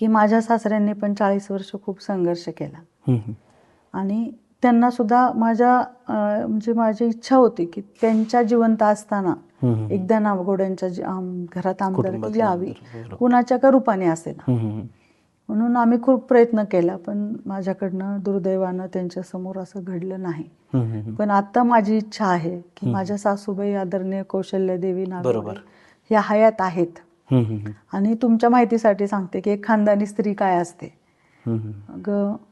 की माझ्या सासऱ्यांनी पण 40 वर्ष खूप संघर्ष केला आणि त्यांना सुद्धा माझ्या म्हणजे माझी इच्छा होती की त्यांच्या जिवंत असताना एकदा नागवड्यांच्या घरात आमदारकी यावी, कुणाच्या का रूपाने असेल. म्हणून आम्ही खूप प्रयत्न केला, पण माझ्याकडनं दुर्दैवानं त्यांच्या समोर असं घडलं नाही. पण आता माझी इच्छा आहे की माझ्या सासूबाई आदरणीय कौशल्यादेवी नागवडे ह्या हयात आहेत. आणि तुमच्या माहितीसाठी सांगते की एक खानदानी स्त्री काय असते.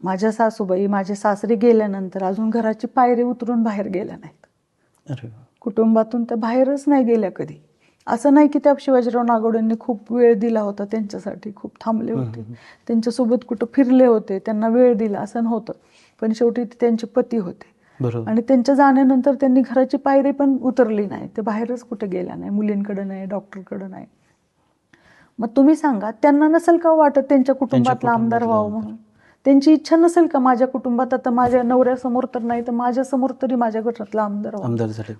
माझ्या सासूबाई माझे सासरे गेल्यानंतर अजून घराची पायरी उतरून बाहेर गेल्या नाहीत. कुटुंबातून त्या बाहेरच नाही गेल्या कधी. असं नाही की त्या शिवाजीराव नागवडेंनी खूप वेळ दिला होता त्यांच्यासाठी, खूप थांबले होते, त्यांच्यासोबत कुठं फिरले होते, त्यांना वेळ दिला असं नव्हतं. पण शेवटी ते त्यांचे पती होते आणि त्यांच्या जाण्यानंतर त्यांनी घराची पायरी पण उतरली नाही. ते बाहेरच कुठे गेल्या नाही, मुलींकडे नाही, डॉक्टरकडे नाही. मग तुम्ही सांगा, त्यांना नसेल का वाटत त्यांच्या कुटुंबातला आमदार व्हावं म्हणून? त्यांची इच्छा नसेल का माझ्या कुटुंबात, आता माझ्या नवऱ्यासमोर तर नाही तर माझ्या समोर तरी माझ्या गटातला आमदार व्हावं?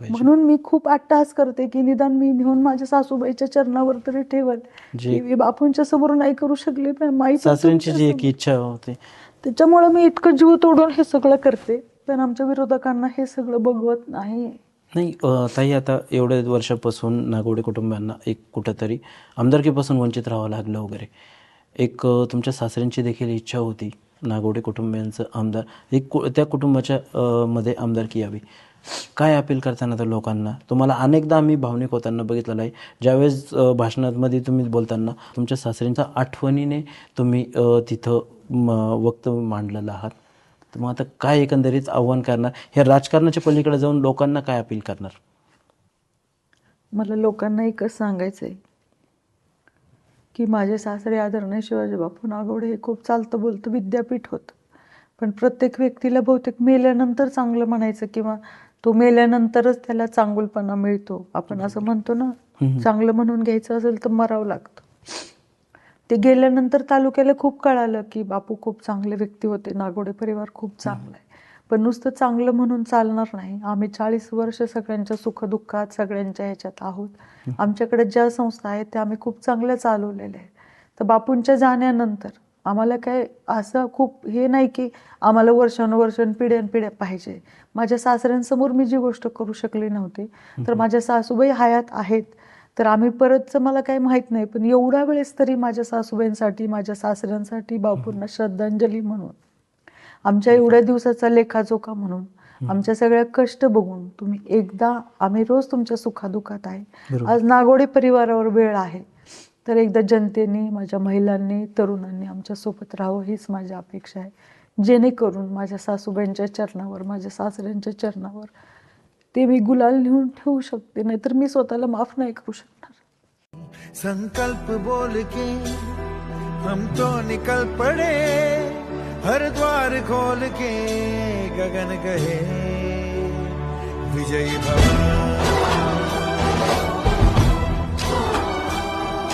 म्हणून मी खूप अट्टहास करते की निदान मी नेऊन माझ्या सासूबाईच्या चरणावर तरी ठेवल. की बापूंच्या समोर नाही करू शकले पण सासऱ्यांची जी एक इच्छा होती, त्याच्यामुळे मी इतकं जीव तोडून हे सगळं करते. पण आमच्या विरोधकांना हे सगळं बघवत नाही. ताई, आता एवढ्या वर्षापासून नागवडे कुटुंबियांना एक कुठंतरी आमदारकीपासून वंचित राहावं लागलं वगैरे. एक तुमच्या सासऱ्यांची देखील इच्छा होती नागवडे कुटुंबियांचं आमदार एक त्या कुटुंबाच्या मध्ये आमदारकी यावी. काय अपील करताना तर लोकांना? तुम्हाला अनेकदा आम्ही भावनिक होताना बघितलेलं आहे. ज्यावेळेस भाषणामध्ये तुम्ही बोलताना तुमच्या सासऱ्यांच्या आठवणीने तुम्ही तिथं वक्तव्य मांडलेलं आहात. तर मग आता काय एकंदरीत आव्हान करणार? हे राजकारणाच्या पलीकडे जाऊन लोकांना काय अपील करणार? मला लोकांना एकच सांगायचं आहे की माझे सासरे आदरणीय शिवाजी बापू नागवडे हे खूप चालतं बोलतं विद्यापीठ होतं. पण प्रत्येक व्यक्तीला बहुतेक मेल्यानंतर चांगलं म्हणायचं किंवा तो मेल्यानंतरच त्याला चांगुलपणा मिळतो. आपण असं म्हणतो ना, चांगलं म्हणून घ्यायचं असेल तर मरावं लागतं. ते गेल्यानंतर तालुक्याला खूप कळालं की बापू खूप चांगले व्यक्ती होते, नागवडे परिवार खूप चांगला आहे. पण नुसतं चांगलं म्हणून चालणार नाही. आम्ही 40 वर्ष सगळ्यांच्या सुखदुःखात सगळ्यांच्या ह्याच्यात आहोत. आमच्याकडे ज्या संस्था आहेत त्या आम्ही खूप चांगल्या चालवलेल्या आहेत. तर बापूंच्या जाण्यानंतर आम्हाला काय असं खूप हे नाही की आम्हाला वर्षानुवर्ष पिढ्यानपिढ्या पाहिजे. माझ्या सासऱ्यांसमोर मी जी गोष्ट करू शकली नव्हती, तर माझ्या सासूबाई हयात आहेत. तर आम्ही परतचं मला काही माहीत नाही, पण एवढ्या वेळेस तरी माझ्या सासूबाईंसाठी, माझ्या सासऱ्यांसाठी बापूंना श्रद्धांजली म्हणून, आमच्या एवढ्या दिवसाचा लेखाजोखा म्हणून, आमच्या सगळ्या कष्ट बघून तुम्ही एकदा, आम्ही रोज तुमच्या सुखादुखात आहे. आज नागवडे परिवारावर वेळ आहे, तर एकदा जनतेने, माझ्या महिलांनी, तरुणांनी आमच्या सोबत राहावं हीच माझी अपेक्षा आहे. जेणेकरून माझ्या सासूबाईंच्या चरणावर, माझ्या सासऱ्यांच्या चरणावर ते मी गुलाल नेऊन ठेवू शकते, नाहीतर मी स्वतःला माफ नाही करू शकणार. संकल्प बोल के हम तो निकल पड़े, हर द्वार खोल के गगन कहे विजयी भव,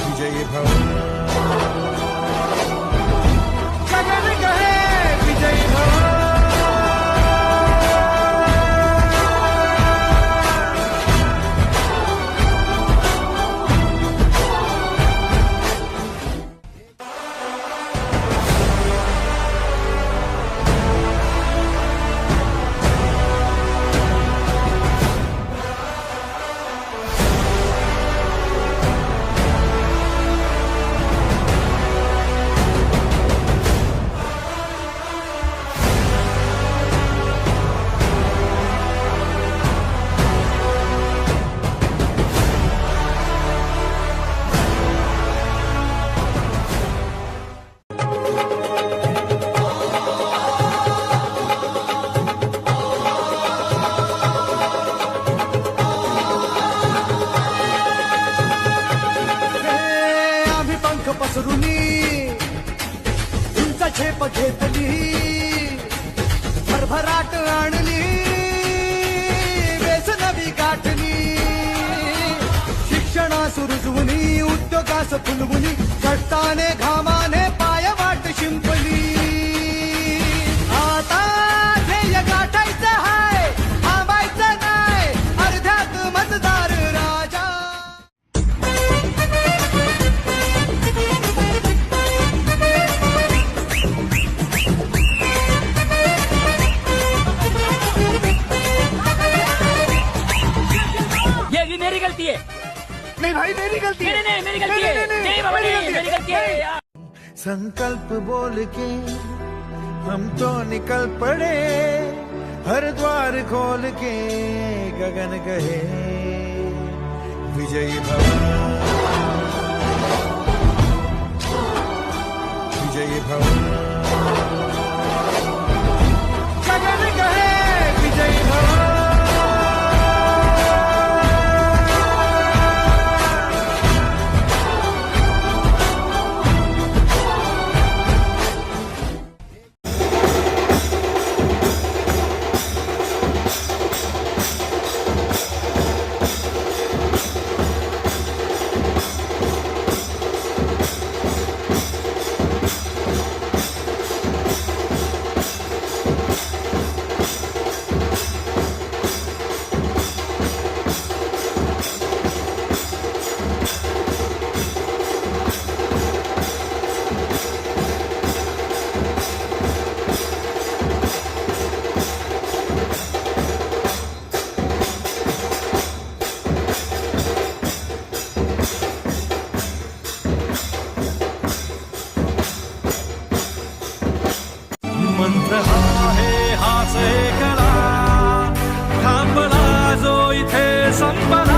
विजयी भव, गगन कहे विजयी भव. तुमचा झेप घेतली, भरभराट आणली, वेस नवी गाठली, शिक्षणास रुजवली, उद्योगास फुलवली, कष्टाने घामाने पाय वाट शिंपली. आता ध्येय गाठायचं हाय, थांबायचं नाही, अर्ध्यात मतदार राजा. गलती है मेरी गलती है नहीं बाबा नहीं मेरी गलती है। संकल्प बोल के हम तो निकल पड़े, हर द्वार खोल के गगन गए विजयी भव विजयी भव गगन गए विजयी भव। मंत्र आहे हाच कला थांबला जो इथे संपला।